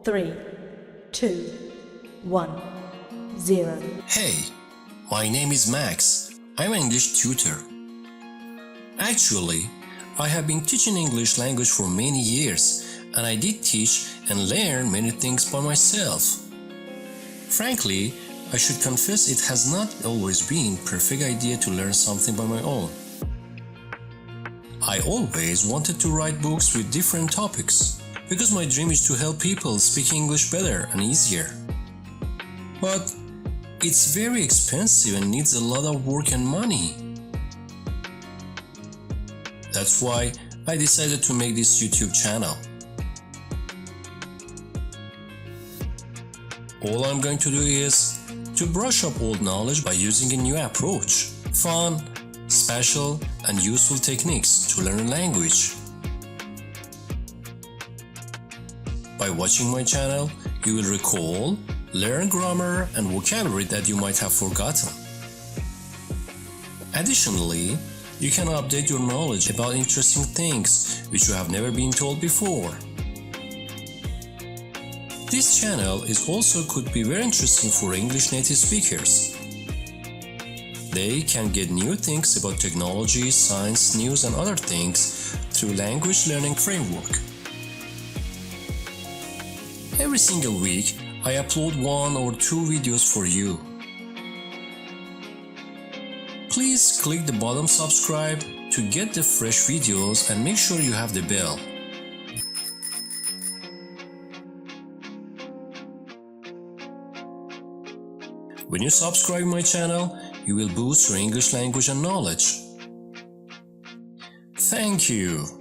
3, 2, 1, 0. Hey, my name is Max. I'm an English tutor. Actually, I have been teaching English language for many years, and I did teach and learn many things by myself. Frankly, I should confess it has not always been a perfect idea to learn something by my own. I always wanted to write books with different topics, because my dream is to help people speak English better and easier. But it's very expensive and needs a lot of work and money. That's why I decided to make this YouTube channel. All I'm going to do is to brush up old knowledge by using a new approach, fun, special, and useful techniques to learn a language. By watching my channel, you will recall, learn grammar and vocabulary that you might have forgotten. Additionally, you can update your knowledge about interesting things which you have never been told before. This channel also could be very interesting for English native speakers. They can get new things about technology, science, news and other things through language learning framework. Every single week, I upload 1 or 2 videos for you. Please click the button subscribe to get the fresh videos and make sure you have the bell. When you subscribe my channel, you will boost your English language and knowledge. Thank you.